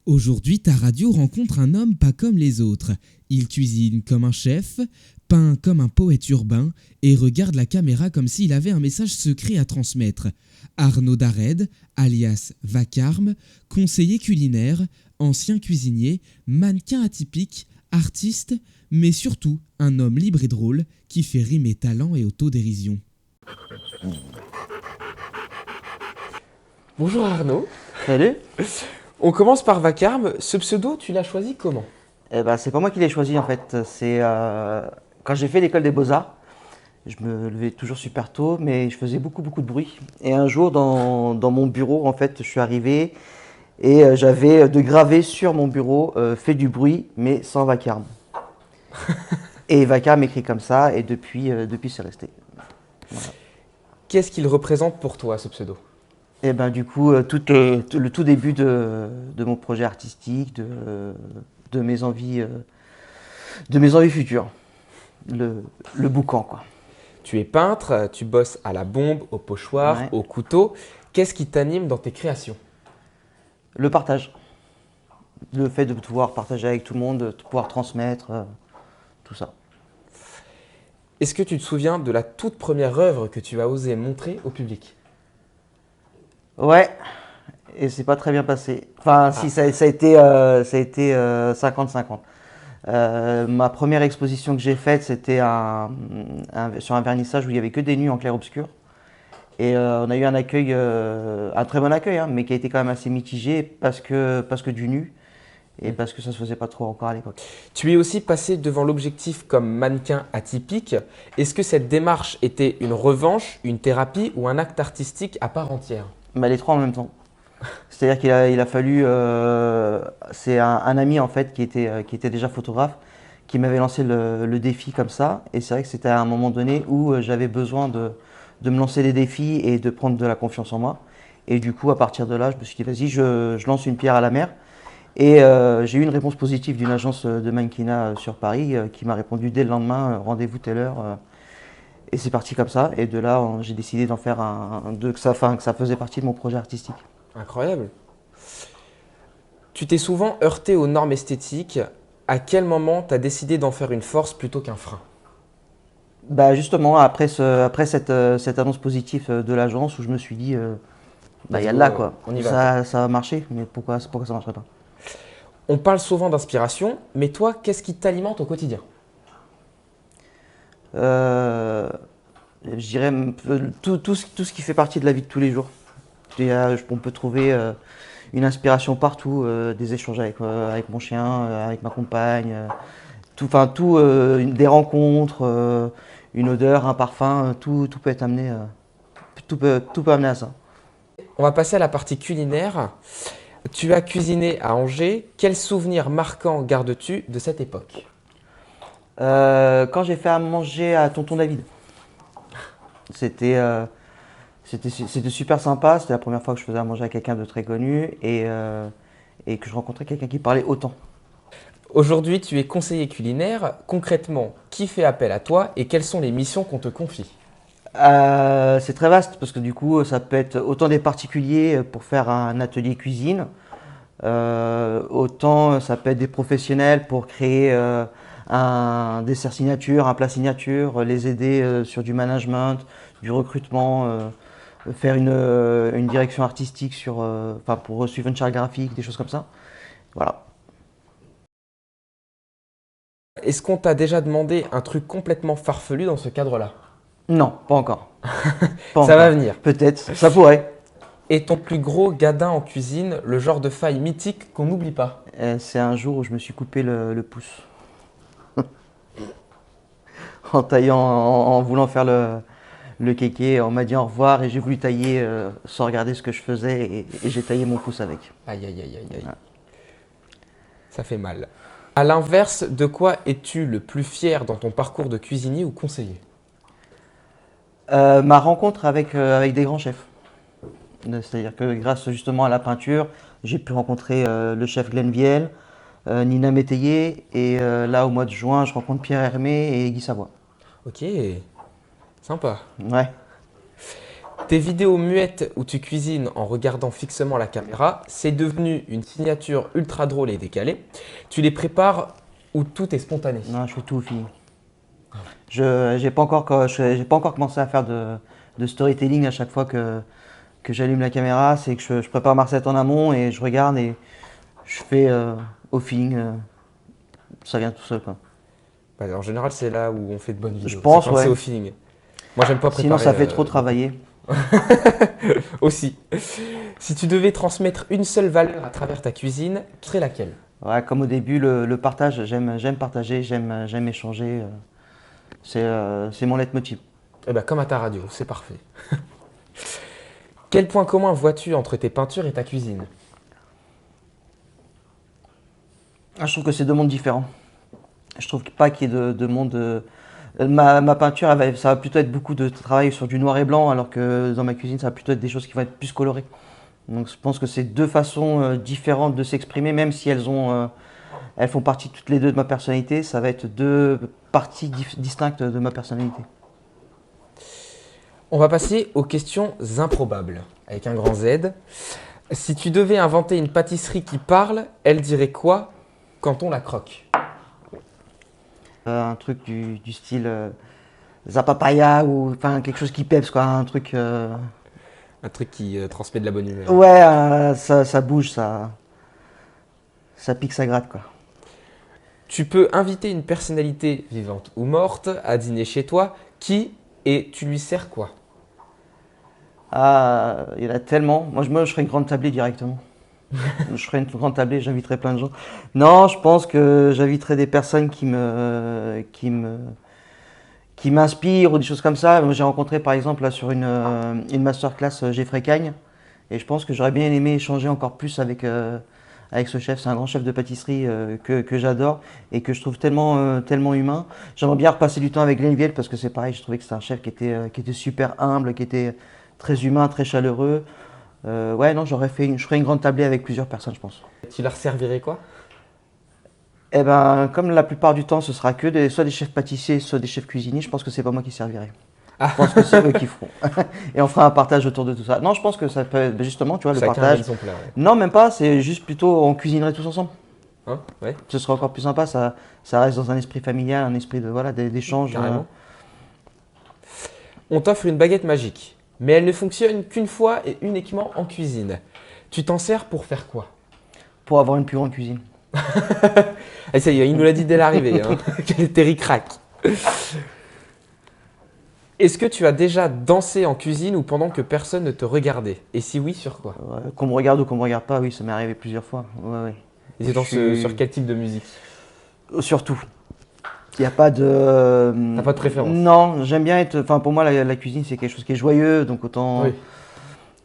Aujourd'hui, ta radio rencontre un homme pas comme les autres. Il cuisine comme un chef, peint comme un poète urbain et regarde la caméra comme s'il avait un message secret à transmettre. Arnaud Dared, alias Vacarme, conseiller culinaire, ancien cuisinier, mannequin atypique, artiste, mais surtout un homme libre et drôle qui fait rimer talent et autodérision. Bonjour Arnaud, Salut. on commence par Vacarme. Ce pseudo, tu l'as choisi comment? C'est pas moi qui l'ai choisi en fait. C'est quand j'ai fait l'école des beaux-arts, je me levais toujours super tôt, mais je faisais beaucoup de bruit. Et un jour dans mon bureau, en fait, je suis arrivé et j'avais de gravé sur mon bureau fait du bruit, mais sans vacarme. Et vacarme écrit comme ça, et depuis c'est resté. Voilà. Qu'est-ce qu'il représente pour toi, ce pseudo? Et ben du coup, le tout début de mon projet artistique, de mes envies, futures, le boucan quoi. Tu es peintre, tu bosses à la bombe, au pochoir, Ouais. au couteau. Qu'est-ce qui t'anime dans tes créations? Le partage, le fait de pouvoir partager avec tout le monde, de pouvoir transmettre, tout ça. Est-ce que tu te souviens de la toute première œuvre que tu as osé montrer au public? Ouais, et c'est pas très bien passé. Enfin, si, ça a été 50-50. Ma première exposition que j'ai faite, c'était sur un vernissage où il y avait que des nus en clair-obscur. Et on a eu un très bon accueil, hein, mais qui a été quand même assez mitigé parce que du nu et parce que ça se faisait pas trop encore à l'époque. Tu es aussi passé devant l'objectif comme mannequin atypique. Est-ce que cette démarche était une revanche, une thérapie ou un acte artistique à part entière? Les trois en même temps. C'est-à-dire qu'il a fallu. C'est un ami en fait qui était déjà photographe qui m'avait lancé le défi comme ça. Et c'est vrai que c'était à un moment donné où j'avais besoin de me lancer des défis et de prendre de la confiance en moi. Et du coup, à partir de là, je me suis dit, vas-y, je lance une pierre à la mer. Et j'ai eu une réponse positive d'une agence de mannequinat sur Paris qui m'a répondu dès le lendemain, rendez-vous telle heure. Et c'est parti comme ça. Et de là, j'ai décidé d'en faire que ça faisait partie de mon projet artistique. Incroyable. Tu t'es souvent heurté aux normes esthétiques. À quel moment tu as décidé d'en faire une force plutôt qu'un frein? Justement, après cette annonce positive de l'agence où je me suis dit, il y a Let's go, là quoi. on y va. Ça va marcher, mais pourquoi ça ne marcherait pas? On parle souvent d'inspiration, mais toi, qu'est-ce qui t'alimente au quotidien? Euh, je dirais tout ce qui fait partie de la vie de tous les jours. On peut trouver une inspiration partout, des échanges avec mon chien, avec ma compagne, des rencontres, une odeur, un parfum, tout peut être amené, tout peut amener à ça. On va passer à la partie culinaire. Tu as cuisiné à Angers. Quel souvenir marquant gardes-tu de cette époque? Quand j'ai fait à manger à Tonton David, c'était super sympa. C'était la première fois que je faisais à manger à quelqu'un de très connu et que je rencontrais quelqu'un qui parlait autant. Aujourd'hui, tu es conseiller culinaire. Concrètement, qui fait appel à toi et quelles sont les missions qu'on te confie? C'est très vaste parce que du coup, ça peut être autant des particuliers pour faire un atelier cuisine, autant ça peut être des professionnels pour créer un dessert signature, un plat signature, les aider sur du management, du recrutement, faire une direction artistique pour suivre une charte graphique, des choses comme ça. Voilà. Est-ce qu'on t'a déjà demandé un truc complètement farfelu dans ce cadre-là? Non, pas encore. Pas Ça va encore. venir. Peut-être, ça pourrait. Et ton plus gros gadin en cuisine, le genre de faille mythique qu'on n'oublie pas? C'est un jour où je me suis coupé le pouce. En taillant, en voulant faire le kéké, on m'a dit au revoir et j'ai voulu tailler sans regarder ce que je faisais et j'ai taillé mon pouce avec. Aïe, aïe, aïe, aïe, aïe. Ouais. Ça fait mal. À l'inverse, de quoi es-tu le plus fier dans ton parcours de cuisinier ou conseiller? Ma rencontre avec des grands chefs. C'est-à-dire que grâce justement à la peinture, j'ai pu rencontrer le chef Glenn Viel, Nina Métayer et là au mois de juin, je rencontre Pierre Hermé et Guy Savoie. Ok, sympa. Ouais. Tes vidéos muettes où tu cuisines en regardant fixement la caméra, c'est devenu une signature ultra drôle et décalée. Tu les prépares où tout est spontané. Non, je fais tout au feeling. Je n'ai pas encore commencé à faire de storytelling à chaque fois que j'allume la caméra. C'est que je prépare ma recette en amont et je regarde et je fais au feeling. Ça vient tout seul, quoi. Bah, en général, c'est là où on fait de bonnes vidéos. Je pense, c'est quand c'est ouais. au feeling. Moi, j'aime pas préparer. Sinon, ça fait trop travailler. Aussi. Si tu devais transmettre une seule valeur à travers ta cuisine, ce serait laquelle? Ouais, comme au début, le partage, j'aime partager, j'aime échanger. C'est mon leitmotiv. Eh ben, comme à ta radio, c'est parfait. Quel point commun vois-tu entre tes peintures et ta cuisine? Ah, je trouve que c'est deux mondes différents. Je trouve pas qu'il y ait de monde. Ma peinture, ça va plutôt être beaucoup de travail sur du noir et blanc, alors que dans ma cuisine, ça va plutôt être des choses qui vont être plus colorées. Donc je pense que c'est deux façons différentes de s'exprimer, même si elles font partie toutes les deux de ma personnalité, ça va être deux parties distinctes de ma personnalité. On va passer aux questions improbables, avec un grand Z. Si tu devais inventer une pâtisserie qui parle, elle dirait quoi quand on la croque? Un truc du style zapapaya ou enfin quelque chose qui peps, quoi, un truc. Un truc qui transmet de la bonne humeur. Ouais, ça bouge, ça pique, ça gratte, quoi. Tu peux inviter une personnalité vivante ou morte à dîner chez toi. Qui et tu lui sers quoi? Ah, il y en a tellement. Moi, je ferais une grande tablée directement. Je ferais une grande tablée, j'inviterais plein de gens. Non, je pense que j'inviterais des personnes qui m'inspirent ou des choses comme ça. Moi, j'ai rencontré par exemple là sur une masterclass Geoffrey Cagne et je pense que j'aurais bien aimé échanger encore plus avec ce chef. C'est un grand chef de pâtisserie que j'adore et que je trouve tellement humain. J'aimerais bien repasser du temps avec Glenn Viel parce que c'est pareil, je trouvais que c'était un chef qui était super humble, qui était très humain, très chaleureux. Ouais, non, je ferais une grande tablée avec plusieurs personnes, je pense. Tu leur servirais quoi? Eh ben, comme la plupart du temps, ce sera soit des chefs pâtissiers, soit des chefs cuisiniers, je pense que c'est pas moi qui servirai. Ah. Je pense que c'est eux qui feront. Et on fera un partage autour de tout ça. Non, je pense que ça peut être justement, tu vois, le Chacun partage. amène son plat, ouais. Non, même pas, c'est juste plutôt, on cuisinerait tous ensemble. Hein? Ouais, Ce sera encore plus sympa, ça reste dans un esprit familial, un esprit d'échange. carrément. On t'offre une baguette magique, mais elle ne fonctionne qu'une fois et uniquement en cuisine. Tu t'en sers pour faire quoi? Pour avoir une plus grande cuisine. Ah, ça y est, il nous l'a dit dès l'arrivée, hein. Quel était ric-rac. Est-ce que tu as déjà dansé en cuisine ou pendant que personne ne te regardait? Et si oui, sur quoi? Qu'on me regarde ou qu'on me regarde pas, oui, ça m'est arrivé plusieurs fois. Ouais. Et tu danses sur quel type de musique? Surtout. Il n'y a pas de. T'as pas de préférence? Non, j'aime bien être. Enfin, pour moi, la cuisine, c'est quelque chose qui est joyeux, donc autant. Oui.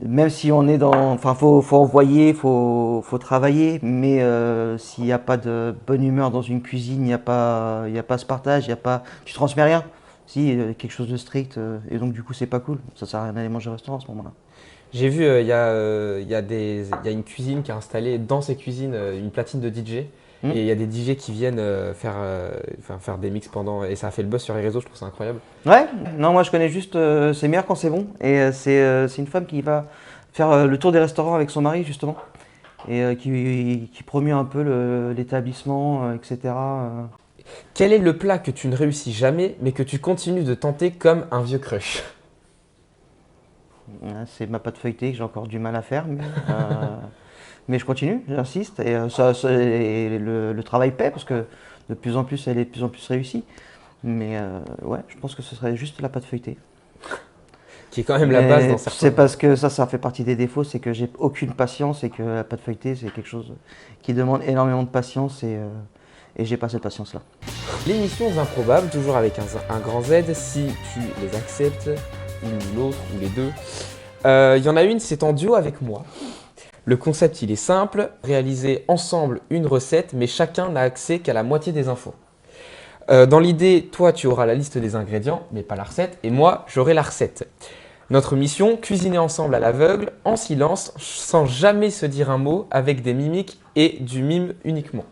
Même si on est dans. Enfin, faut envoyer, faut travailler, mais s'il n'y a pas de bonne humeur dans une cuisine, il n'y a pas ce partage, tu transmets rien. Si, quelque chose de strict, et donc du coup, c'est pas cool. Ça sert à rien d'aller manger au restaurant à ce moment-là. J'ai vu, il y a une cuisine qui a installé dans ses cuisines une platine de DJ. Et il y a des DJ qui viennent faire des mix pendant. Et ça a fait le buzz sur les réseaux, je trouve ça incroyable. Ouais, non, moi je connais juste, c'est meilleur quand c'est bon. Et c'est une femme qui va faire le tour des restaurants avec son mari, justement. Et qui promue un peu l'établissement, etc. Quel est le plat que tu ne réussis jamais, mais que tu continues de tenter comme un vieux crush? C'est ma pâte feuilletée que j'ai encore du mal à faire. Mais je continue, j'insiste. Et, et le travail paie parce que de plus en plus, elle est de plus en plus réussie. Mais ouais, je pense que ce serait juste la pâte feuilletée. Qui est quand même la base dans certains. C'est parce que ça fait partie des défauts, c'est que j'ai aucune patience et que la pâte feuilletée, c'est quelque chose qui demande énormément de patience et j'ai pas cette patience-là. Les missions improbables, toujours avec un grand Z, si tu les acceptes, ou l'autre, ou les deux. Il y en a une, c'est en duo avec moi. Le concept, il est simple, réaliser ensemble une recette, mais chacun n'a accès qu'à la moitié des infos. Dans l'idée, toi, tu auras la liste des ingrédients, mais pas la recette, et moi, j'aurai la recette. Notre mission, cuisiner ensemble à l'aveugle, en silence, sans jamais se dire un mot, avec des mimiques et du mime uniquement.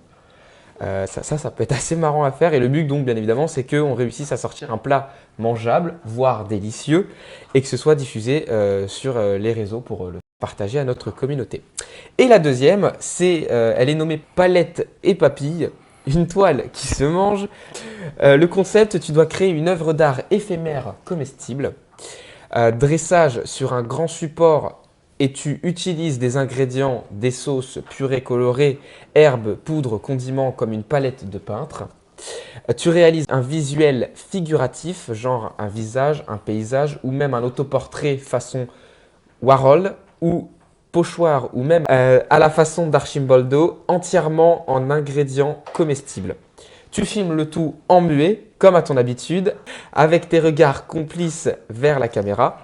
Ça peut être assez marrant à faire. Et le but, donc, bien évidemment, c'est qu'on réussisse à sortir un plat mangeable, voire délicieux, et que ce soit diffusé sur les réseaux pour le partager à notre communauté. Et la deuxième, elle est nommée Palette et Papille, une toile qui se mange. Le concept, tu dois créer une œuvre d'art éphémère comestible. Dressage sur un grand support et tu utilises des ingrédients, des sauces, purées colorées, herbes, poudres, condiments comme une palette de peintre. Tu réalises un visuel figuratif, genre un visage, un paysage ou même un autoportrait façon Warhol ou pochoir ou même à la façon d'Archimboldo, entièrement en ingrédients comestibles. Tu filmes le tout en muet, comme à ton habitude, avec tes regards complices vers la caméra.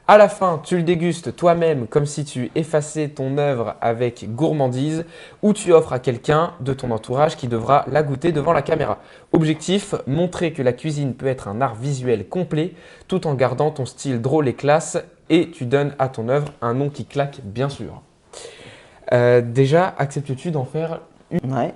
À la fin, tu le dégustes toi-même comme si tu effaçais ton œuvre avec gourmandise ou tu offres à quelqu'un de ton entourage qui devra la goûter devant la caméra. Objectif, montrer que la cuisine peut être un art visuel complet tout en gardant ton style drôle et classe et tu donnes à ton œuvre un nom qui claque bien sûr. Déjà, acceptes-tu d'en faire une Ouais.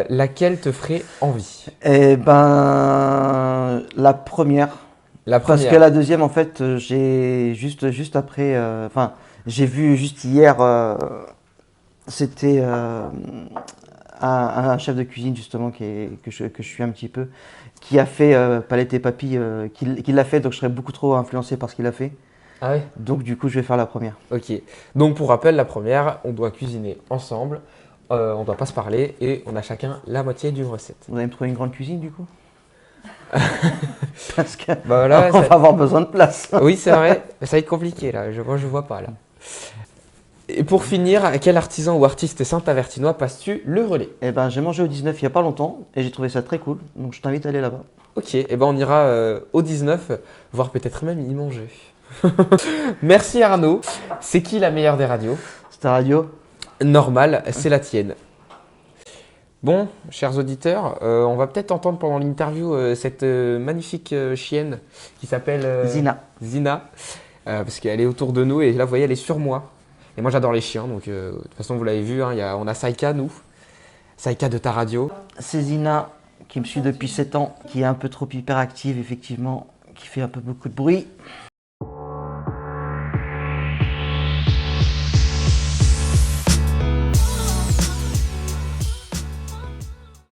laquelle te ferait envie? Eh ben, la première. La Parce première. que la deuxième, en fait, j'ai juste après, enfin, j'ai vu juste hier, c'était un chef de cuisine justement que je suis un petit peu, qui a fait Palette et Papy, qui l'a fait, donc je serais beaucoup trop influencé par ce qu'il a fait. Ah ouais? Donc du coup, je vais faire la première. Ok. Donc pour rappel, la première, on doit cuisiner ensemble, on ne doit pas se parler et on a chacun la moitié d'une recette. Vous allez me trouver une grande cuisine du coup? Parce que Bah là, on va avoir besoin de place. oui, c'est vrai, mais ça va être compliqué là, moi je vois pas là. Et pour finir, à quel artisan ou artiste saint-avertinois passes-tu le relais? Eh ben, j'ai mangé au 19 il n'y a pas longtemps et j'ai trouvé ça très cool, donc je t'invite à aller là-bas. Ok, et ben on ira au 19, voire peut-être même y manger. Merci Arnaud. C'est qui la meilleure des radios? C'était radio. Normal, c'est la tienne. Bon, chers auditeurs, on va peut-être entendre pendant l'interview cette magnifique chienne qui s'appelle Zina. Zina, parce qu'elle est autour de nous et là, vous voyez, elle est sur moi. Et moi, j'adore les chiens, donc de toute façon, vous l'avez vu, hein, on a Saïka, nous. Saïka de ta radio. C'est Zina qui me suit depuis 7 ans, qui est un peu trop hyperactive, effectivement, qui fait un peu beaucoup de bruit.